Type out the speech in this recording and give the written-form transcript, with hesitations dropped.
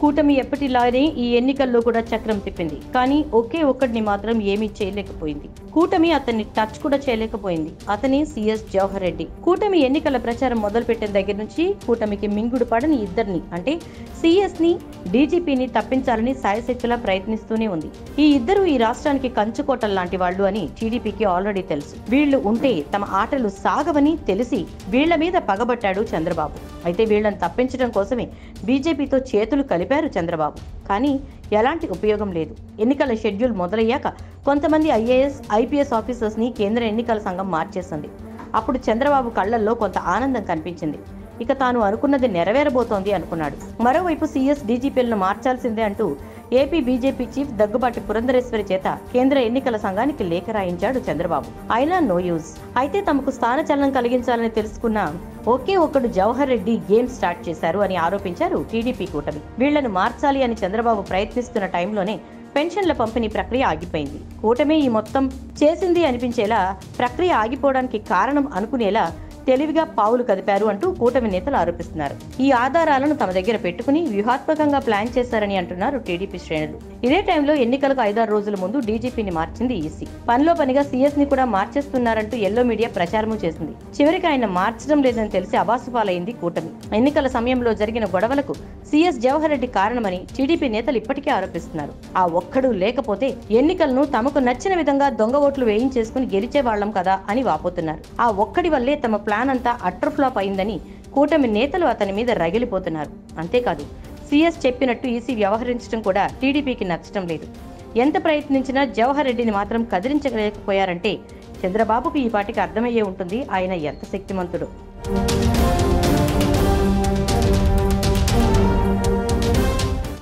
కూటమి ఎప్పటిలానే ఈ ఎన్నికల్లో కూడా చక్రం తిప్పింది. కానీ ఒకే ఒక్కడిని మాత్రం ఏమీ చేయలేకపోయింది. కూటమి అతన్ని టచ్ కూడా చేయలేకపోయింది. అతని సిఎస్ జవహర్ రెడ్డి. కూటమి ఎన్నికల ప్రచారం మొదలుపెట్టిన దగ్గర నుంచి కూటమికి మింగుడు పడని ఇద్దరిని అంటే సిఎస్ ని, డీజీపీని తప్పించాలని సాయశక్తులా ప్రయత్నిస్తూనే ఉంది. ఈ ఇద్దరు ఈ రాష్ట్రానికి కంచుకోటలు లాంటి వాళ్ళు అని టీడీపీకి ఆల్రెడీ తెలుసు. వీళ్లు ఉంటే తమ ఆటలు సాగవని తెలిసి వీళ్ల మీద పగబట్టాడు చంద్రబాబు. అయితే వీళ్లను తప్పించడం కోసమే బీజేపీతో చేతులు కలిపారు చంద్రబాబు. కానీ ఎలాంటి ఉపయోగం లేదు. ఎన్నికల షెడ్యూల్ మొదలయ్యాక కొంతమంది ఐఏఎస్, ఐపీఎస్ ఆఫీసర్స్ ని కేంద్ర ఎన్నికల సంఘం మార్చేసింది. అప్పుడు చంద్రబాబు కళ్లల్లో కొంత ఆనందం కనిపించింది. ఇక తాను అనుకున్నది నెరవేరబోతోంది అనుకున్నాడు. మరోవైపు సీఎస్, డీజీపీలను మార్చాల్సిందే అంటూ AP BJP chief Daggubati Purandeswari చేత కేంద్ర ఎన్నికల సంఘానికి లేఖ రాయించాడు చంద్రబాబు. అయినా నో యూజ్. అయితే తమకు స్థానచలనం కలిగించాలని తెలుసుకున్న ఒకే ఒక్కడు జవహర్ రెడ్డి గేమ్ స్టార్ట్ చేశారు అని ఆరోపించారు టీడీపీ కూటమి. వీళ్లను మార్చాలి అని చంద్రబాబు ప్రయత్నిస్తున్న టైంలోనే పెన్షన్ల పంపిణీ ప్రక్రియ ఆగిపోయింది. కూటమి ఈ మొత్తం చేసింది అనిపించేలా, ప్రక్రియ ఆగిపోవడానికి కారణం అనుకునేలా తెలివిగా పావులు కదిపారు అంటూ కూటమి నేతలు ఆరోపిస్తున్నారు. ఈ ఆధారాలను తమ దగ్గర పెట్టుకుని వ్యూహాత్మకంగా ప్లాన్ చేశారని అంటున్నారు టీడీపీ శ్రేణులు. ఇదే టైంలో ఎన్నికలకు 5-6 రోజుల ముందు డీజీపీని మార్చింది ఈసీ. పనిలో పనిగా సీఎస్ ని కూడా మార్చేస్తున్నారంటూ ఎల్లో మీడియా ప్రచారము చేసింది. చివరికి ఆయన మార్చడం లేదని తెలిసి అబాసుపాలైంది కూటమి. ఎన్నికల సమయంలో జరిగిన గొడవలకు సీఎస్ జవహర్ రెడ్డి కారణమని టీడీపీ నేతలు ఇప్పటికే ఆరోపిస్తున్నారు. ఆ ఒక్కడు లేకపోతే ఎన్నికలను తమకు నచ్చిన విధంగా దొంగ ఓట్లు వేయించేసుకుని గెలిచేవాళ్లం కదా అని వాపోతున్నారు. ఆ ఒక్కడి వల్లే తమ ప్లాన్ అంతా అట్టర్ ఫ్లాప్ అయిందని కూటమి నేతలు అతని మీద రగిలిపోతున్నారు. అంతేకాదు, సీఎస్ చెప్పినట్టు ఈసీ వ్యవహరించడం కూడా టీడీపీకి నచ్చడం లేదు. ఎంత ప్రయత్నించినా జవహర్ రెడ్డిని మాత్రం కదిలించలేకపోయారంటే చంద్రబాబుకు ఈ పాటికి అర్థమయ్యే ఉంటుంది ఆయన ఎంత శక్తిమంతుడు.